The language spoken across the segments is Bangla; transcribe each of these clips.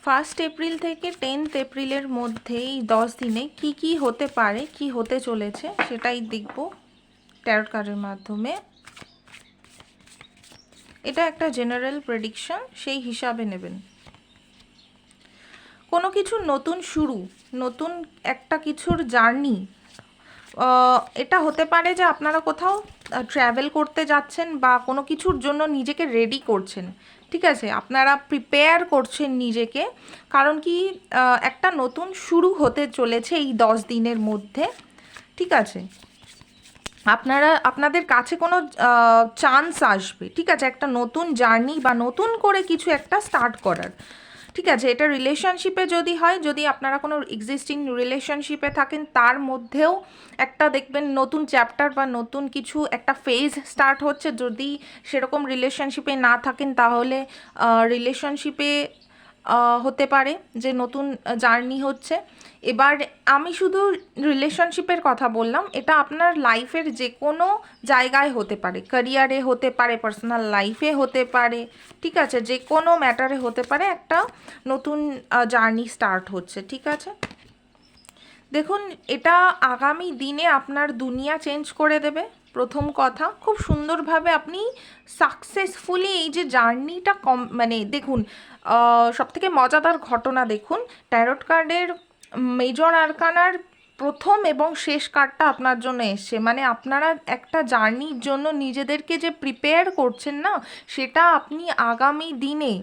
1 এপ্রিল থেকে 10 এপ্রিলের মধ্যে এই 10 দিনে কি হতে পারে, কি হতে চলেছে সেটাই দেখব ট্যারট কার্ডের মাধ্যমে। এটা একটা জেনারেল প্রেডিকশন, সেই হিসাবে নেবেন। কোনো কিছুর নতুন শুরু, নতুন একটা কিছুর জার্নি, এটা হতে পারে যে আপনারা কোথাও ট্র্যাভেল করতে যাচ্ছেন বা কোনো কিছুর জন্য নিজেকে রেডি করছেন। ঠিক আছে, আপনারা প্রিপেয়ার করছেন নিজেকে, কারণ কি একটা নতুন শুরু হতে চলেছে এই 10 দিনের মধ্যে। ঠিক আছে, আপনাদের কাছে কোনো চান্স আসবে। ঠিক আছে, একটা নতুন জার্নি বা নতুন করে কিছু একটা স্টার্ট করার। ঠিক আছে, এটা রিলেশনশিপে যদি হয়, যদি আপনারা কোনো এক্সিস্টিং রিলেশনশিপে থাকেন তার মধ্যেও একটা দেখবেন নতুন চ্যাপ্টার বা নতুন কিছু একটা ফেজ স্টার্ট হচ্ছে। যদি সেরকম রিলেশনশিপে না থাকেন তাহলে রিলেশনশিপে হতে পারে যে নতুন জার্নি হচ্ছে। এবার আমি শুধু রিলেশনশিপের কথা বললাম, এটা আপনার লাইফের যে কোনো জায়গায় হতে পারে, ক্যারিয়ারে হতে পারে, পার্সোনাল লাইফে হতে পারে। ঠিক আছে, যে কোনো ম্যাটারে হতে পারে, একটা নতুন জার্নি স্টার্ট হচ্ছে। ঠিক আছে, দেখুন এটা আগামী দিনে আপনার দুনিয়া চেঞ্জ করে দেবে। প্রথম কথা, খুব সুন্দরভাবে আপনি সাকসেসফুলি এই যে জার্নিটা মানে দেখুন, সবথেকে মজাদার ঘটনা দেখুন, ট্যারট কার্ডের মেজর আরকানার প্রথম এবং শেষ কার্ডটা আপনার জন্য এসছে। মানে আপনারা একটা জার্নির জন্য নিজেদেরকে যে প্রিপেয়ার করছেন না, সেটা আপনি আগামী দিনে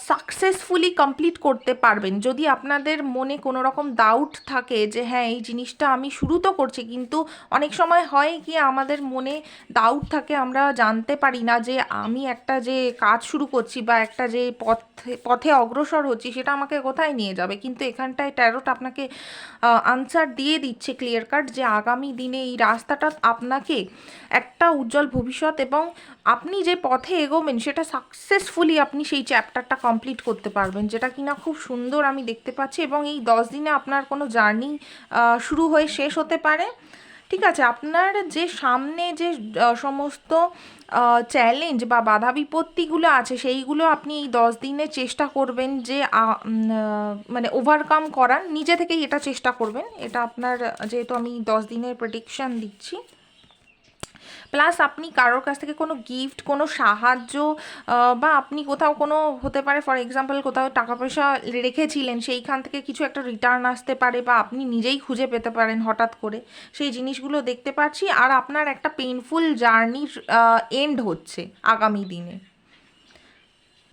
সাকসেসফুলি কমপ্লিট করতে পারবেন। যদি আপনাদের মনে কোনো রকম ডাউট থাকে যে হ্যাঁ এই জিনিসটা আমি শুরু তো করছি, কিন্তু অনেক সময় হয় কি আমাদের মনে ডাউট থাকে, আমরা জানতে পারি না যে আমি একটা যে কাজ শুরু করছি বা একটা যে পথে অগ্রসর হচ্ছি সেটা আমাকে কোথায় নিয়ে যাবে। কিন্তু এখানটায় ট্যারট আপনাকে আনসার দিয়ে দিচ্ছে ক্লিয়ার কাট, যে আগামী দিনে এই রাস্তাটা আপনাকে একটা উজ্জ্বল ভবিষ্যৎ এবং আপনি যে পথে এগোবেন সেটা সাকসেসফুলি আপনি সেই চ্যাপ্টারটা কমপ্লিট করতে পারবেন, যেটা কিনা খুব সুন্দর আমি দেখতে পাচ্ছি। এবং এই 10 দিনে আপনার কোনো জার্নি শুরু হয়ে শেষ হতে পারে। ঠিক আছে, আপনার যে সামনে যে সমস্ত চ্যালেঞ্জ বা বাধা বিপত্তিগুলো আছে সেইগুলো আপনি এই 10 দিনে চেষ্টা করবেন যে মানে ওভারকাম করার, নিজে থেকেই এটা চেষ্টা করবেন। এটা আপনার, যেহেতু আমি 10 দিনের প্রেডিকশান দিচ্ছি, প্লাস আপনি কারোর কাছ থেকে কোনো গিফট, কোনো সাহায্য, বা আপনি কোথাও কোনো হতে পারে ফর এক্সাম্পল কোথাও টাকা পয়সা রেখেছিলেন, সেইখান থেকে কিছু একটা রিটার্ন আসতে পারে বা আপনি নিজেই খুঁজে পেতে পারেন হঠাৎ করে, সেই জিনিসগুলো দেখতে পাচ্ছি। আর আপনার একটা পেইনফুল জার্নির এন্ড হচ্ছে আগামী দিনে।